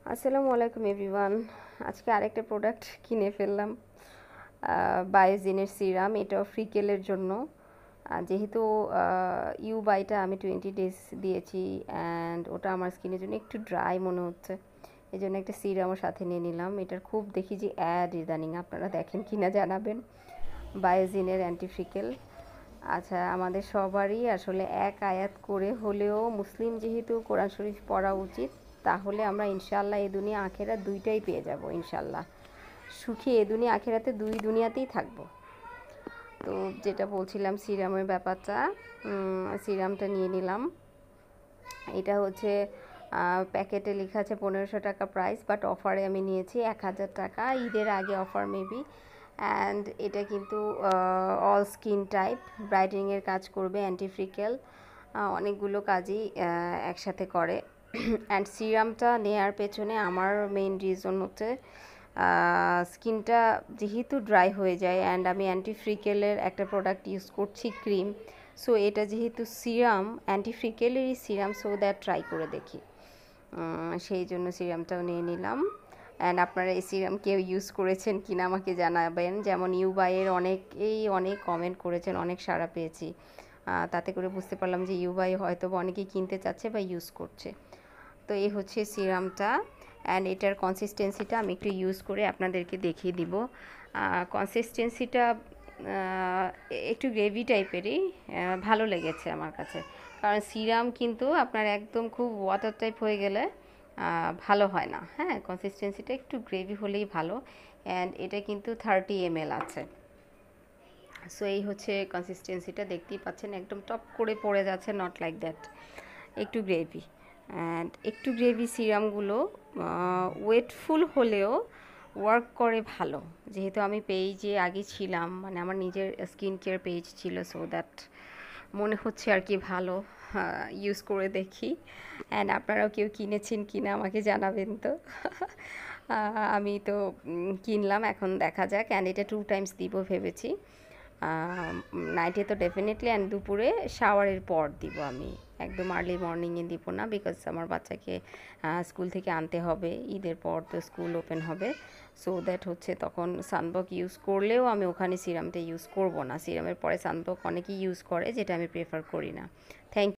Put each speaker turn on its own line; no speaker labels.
আসসালামু আলাইকুম এভরিওয়ান। আজকে আরেকটা প্রোডাক্ট কিনে ফেললাম, বায়োজিনের সিরাম। এটাও ফ্রিকেলের জন্য। যেহেতু ইউ বাইটা আমি 20 ডেজ দিয়েছি অ্যান্ড ওটা আমার স্কিনের জন্য একটু ড্রাই মনে হচ্ছে, এই জন্য একটা সিরামও সাথে নিয়ে নিলাম। এটার খুব দেখি যে অ্যাড ইদানিং, আপনারা দেখেন কিনা জানাবেন। বায়োজিনের অ্যান্টিফ্রিকেল। আচ্ছা, আমাদের সবারই আসলে এক আয়াত করে হলেও মুসলিম যেহেতু কোরআন শরীফ পড়া উচিত, তাহলে আমরা ইনশাআল্লাহ এ দুনিয়া আখেরাত দুইটাই পেয়ে যাব ইনশাআল্লাহ। সুখী এ দুনিয়া আখেরাতে দুই দুনিয়াতেই থাকবো। তো যেটা বলছিলাম সিরামের ব্যাপারটা, সিরামটা নিয়ে নিলাম। এটা হচ্ছে প্যাকেটে লেখা আছে 1500 টাকা প্রাইস, বাট অফারে আমি নিয়েছি 1000 টাকা, ঈদের আগে অফার মেবি। অ্যান্ড এটা কিন্তু অল স্কিন টাইপ ব্রাইটেনিংয়ের কাজ করবে, অ্যান্টিফ্রিকেল, অনেকগুলো কাজই একসাথে করে। অ্যান্ড সিরামটা নেয়ার পেছনে আমার মেইন রিজন হচ্ছে স্কিনটা যেহেতু ড্রাই হয়ে যায়, অ্যান্ড আমি অ্যান্টিফ্রিকেলের একটা প্রোডাক্ট ইউজ করছি, ক্রিম। সো এটা যেহেতু সিরাম, অ্যান্টিফ্রিকেলেরই সিরাম, সো দ্যাট ট্রাই করে দেখি। সেই জন্য সিরামটাও নিয়ে নিলাম। অ্যান্ড আপনারা এই সিরাম কেউ ইউজ করেছেন কিনা আমাকে জানাবেন। যেমন ইউবাইয়ের অনেক কমেন্ট করেছেন, অনেক সাড়া পেয়েছি। তাতে করে বুঝতে পারলাম যে ইউবাই হয়তো অনেকেই কিনতে চাচ্ছে বা ইউজ করছে। তো এই হচ্ছে সিরামটা, অ্যান্ড এটার কনসিস্টেন্সিটা আমি একটু ইউজ করে আপনাদেরকে দেখিয়ে দিব। কনসিস্টেন্সিটা একটু গ্রেভি টাইপেরই, ভালো লেগেছে আমার কাছে। কারণ সিরাম কিন্তু আপনার একদম খুব ওয়াটার টাইপ হয়ে গেলে ভালো হয় না। হ্যাঁ, কনসিস্টেন্সিটা একটু গ্রেভি হলেই ভালো। অ্যান্ড এটা কিন্তু 30 ml আছে। সো এই হচ্ছে কনসিস্টেন্সিটা, দেখতেই পাচ্ছেন একদম টপ করে পড়ে যাচ্ছে, নট লাইক দ্যাট, একটু গ্রেভি। অ্যান্ড একটু গ্রেভি সিরামগুলো ওয়েটফুল হলেও ওয়ার্ক করে ভালো। যেহেতু আমি পেজে আগে ছিলাম, মানে আমার নিজের স্কিন কেয়ার পেজ ছিল, সো দ্যাট মনে হচ্ছে আর কি ভালো, ইউজ করে দেখি। অ্যান্ড আপনারাও কেউ কিনেছেন কিনা আমাকে জানাবেন তো। আমি তো কিনলাম, এখন দেখা যাক। অ্যান্ড এটা 2 টাইমস দিব ভেবেছি, নাইটে তো ডেফিনেটলি, অ্যান্ড দুপুরে শাওয়ারের পর দিব আমি। একদম আর্লি মর্নিংয়ে দিব না, বিকজ আমার বাচ্চাকে স্কুল থেকে আনতে হবে, ঈদের পর তো স্কুল ওপেন হবে। সো দ্যাট হচ্ছে তখন সানব্লক ইউজ করলেও আমি ওখানে সিরামটা ইউজ করব না। সিরামের পরে সানব্লক অনেকেই ইউজ করে, যেটা আমি প্রেফার করি না। থ্যাংক